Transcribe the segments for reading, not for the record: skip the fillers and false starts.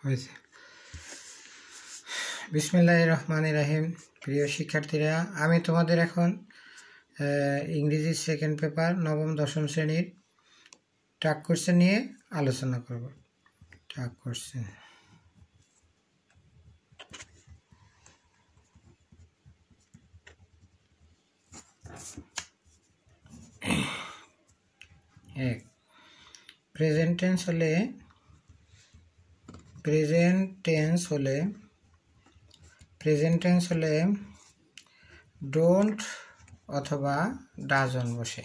হয়েছে। বিসমিল্লাহির রহমানির রহিম। প্রিয় শিক্ষার্থীরা, আমি তোমাদের এখন ইংরেজি সেকেন্ড পেপার নবম দশম শ্রেণীর ট্রাক কোশ্চেন নিয়ে আলোচনা করব। ট্রাক কোশ্চেন এক, প্রেজেন্ট টেন্স হলে ডোন্ট অথবা ডাজন্ট বসে।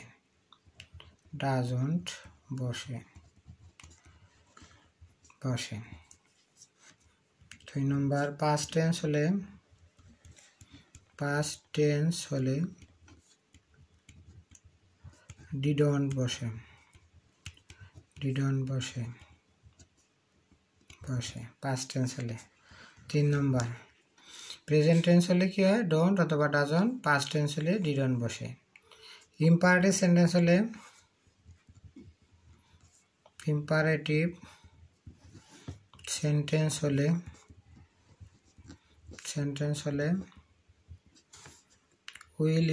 2 নম্বর, পাস্ট টেন্স হলে ডিডন্ট বসে। পাস্ট টেন্স হলে। 3 নম্বর, প্রেজেন্ট টেন্স হলে কি হয়? ডোন্ট অথবা ডাজন্ট। পাস্ট টেন্স হলে ডিডন্ট বসে। ইম্পারেটিভ সেন্টেন্স হলে উইল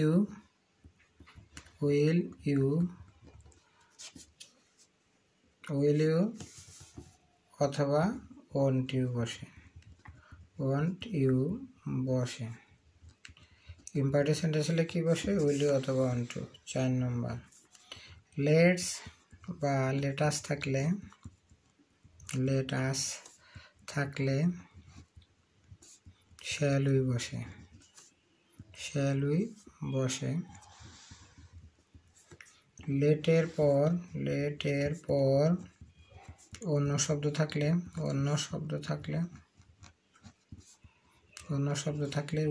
ইউ অথবা ওন্ট ইউ বসে। ইম্পারেটিভ সেন্টেন্স হলে কি বসে? উইল ইউ অথবা ওন্ট ইউ। 4 নম্বর, লেটস বা লেটাস থাকলে শ্যাল উই বসে। লেটের পর অন্য শব্দ থাকলে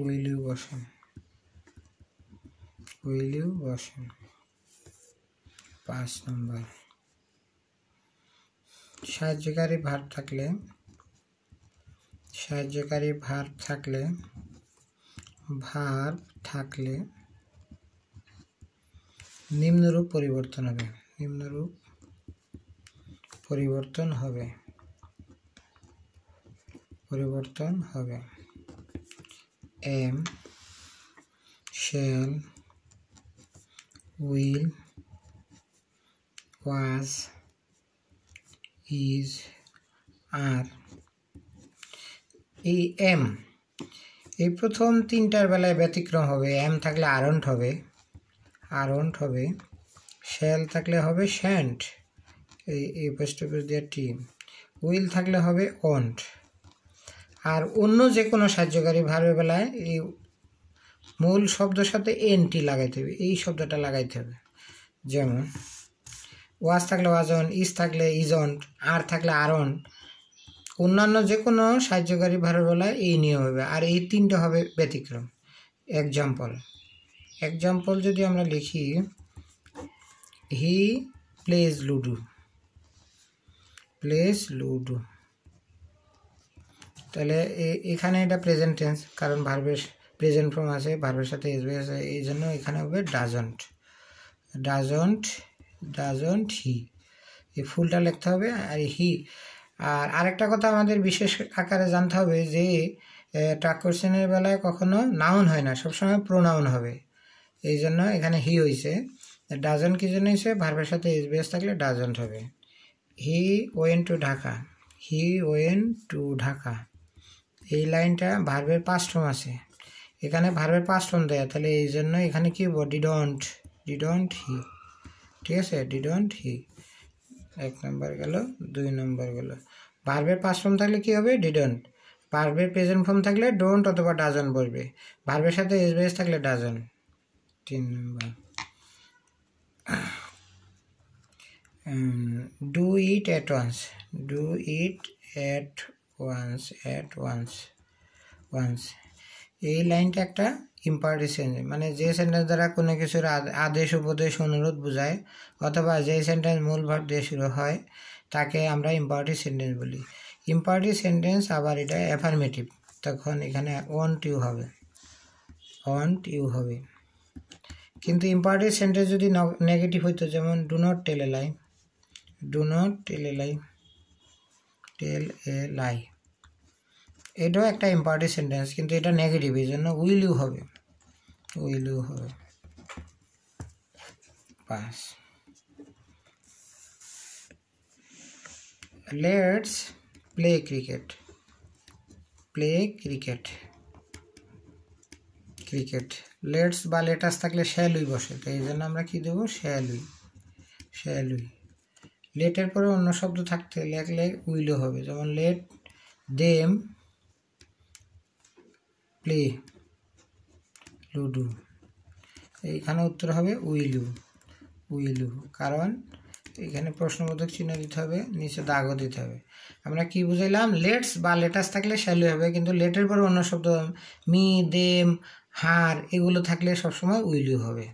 উইল ইউ বসে। 5 নম্বর, সাহায্যকারী ভার্ব থাকলে নিম্নরূপ পরিবর্তন হবে। am, shall, will, was, is, are। এই এম, এই প্রথম তিনটার বেলায় ব্যতিক্রম হবে। এম থাকলে আরন্ট হবে। শ্যাল থাকলে হবে শ্যান্ট, এই পোস্টঅফিস দিয়ে টিম। উইল থাকলে হবে ওন্ট। আর অন্য যে কোনো সাহায্যকারী ভার্বের বেলায় এই মূল শব্দের সাথে এনটি লাগাইতে হবে, এই শব্দটা লাগাইতে হবে। যেমন ওয়াজ থাকলে ওয়াজন, ইজ থাকলে ইজন্ট, আর থাকলে আরন। অন্যান্য যে কোনো সাহায্যকারী ভার্বের বেলায় এই নিয়ম হবে, আর এই তিনটা হবে ব্যতিক্রম। এক্সাম্পল যদি আমরা লিখি, হি প্লেজ লুডো, তাহলে এখানে এটা প্রেজেন্ট টেন্স, কারণ ভার্বের প্রেজেন্ট ফর্ম আছে, ভার্বের সাথে এসবে আছে, এই জন্য এখানে হবে ডাজন্ট হি, এই ফুলটা লিখতে হবে। আর হি, আর আরেকটা কথা আমাদের বিশেষ আকারে জানতে হবে যে ট্রাক কোশ্চেনের বেলায় কখনো নাউন হয় না, সবসময় প্রোনাউন হবে। এই জন্য এখানে হি হয়েছে। ডাজন্ট কি জন্য হয়েছে? ভার্বের সাথে এসবিএস থাকলে ডাজন্ট হবে। হি ওয়েন্ট টু ঢাকা, এই লাইনটা ভার্বের পাস্ট ফর্ম আছে, এখানে ভার্বের পাস্ট ফর্ম দেয়, তাহলে এই জন্য এখানে কি হবো? ডিডন্ট হি। ঠিক আছে, ডিডন্ট হি। 1 নম্বর গেল। 2 নম্বর গেল, ভার্বের পাস্ট ফর্ম থাকলে কি হবে? ডিডন্ট। ভার্বের প্রেজেন্ট ফর্ম থাকলে ডোন্ট অথবা ডাজন্ট বসবে, ভার্বের সাথে এসবিএস থাকলে ডাজন্ট। 3 নম্বর, ডু ইট অ্যাট ওয়ান্স। এই লাইনটা একটা ইম্পারেটিভ সেন্টেন্স, মানে যে সেন্টেন্স দ্বারা কোনো কিছুর আদেশ, উপদেশ, অনুরোধ বোঝায়, অথবা যে সেন্টেন্স মূল ভার্ব দিয়ে শুরু হয় তাকে আমরা ইম্পারেটিভ সেন্টেন্স বলি। ইম্পারেটিভ সেন্টেন্স আবার এটা অ্যাফার্মেটিভ, তখন এখানে ওয়ান্ট ইউ হবে। কিন্তু ইম্পারেটিভ সেন্টেন্স যদি নেগেটিভ হইতো, যেমন ডু নট টেল এ লাই, এটাও একটা ইম্পারেটিভ সেন্টেন্স, কিন্তু এটা নেগেটিভ, এই জন্য উইল ইউ হবে, উইল ইউ হবে। Pass. Let's play cricket, play cricket, cricket. Let's বা লেটাস থাকলে শ্যাল উই বসে, তো এই জন্য আমরা কি দেবো, শ্যাল উই, শ্যাল উই। লেটের পরে অন্য শব্দ থাকতে লাগলে উইলও হবে, যেমন লেট দেম প্লে লুডো, এইখানে উত্তর হবে উইলু, উইলু, কারণ এখানে প্রশ্নবোধক চিহ্ন দিতে হবে, নিচে দাগও দিতে হবে। আমরা কি বুঝাইলাম, লেটস বা লেটাস থাকলে শ্যাল উই হবে, কিন্তু লেটের পরে অন্য শব্দ মি, দেম, হার এগুলো থাকলে সবসময় উইলু হবে।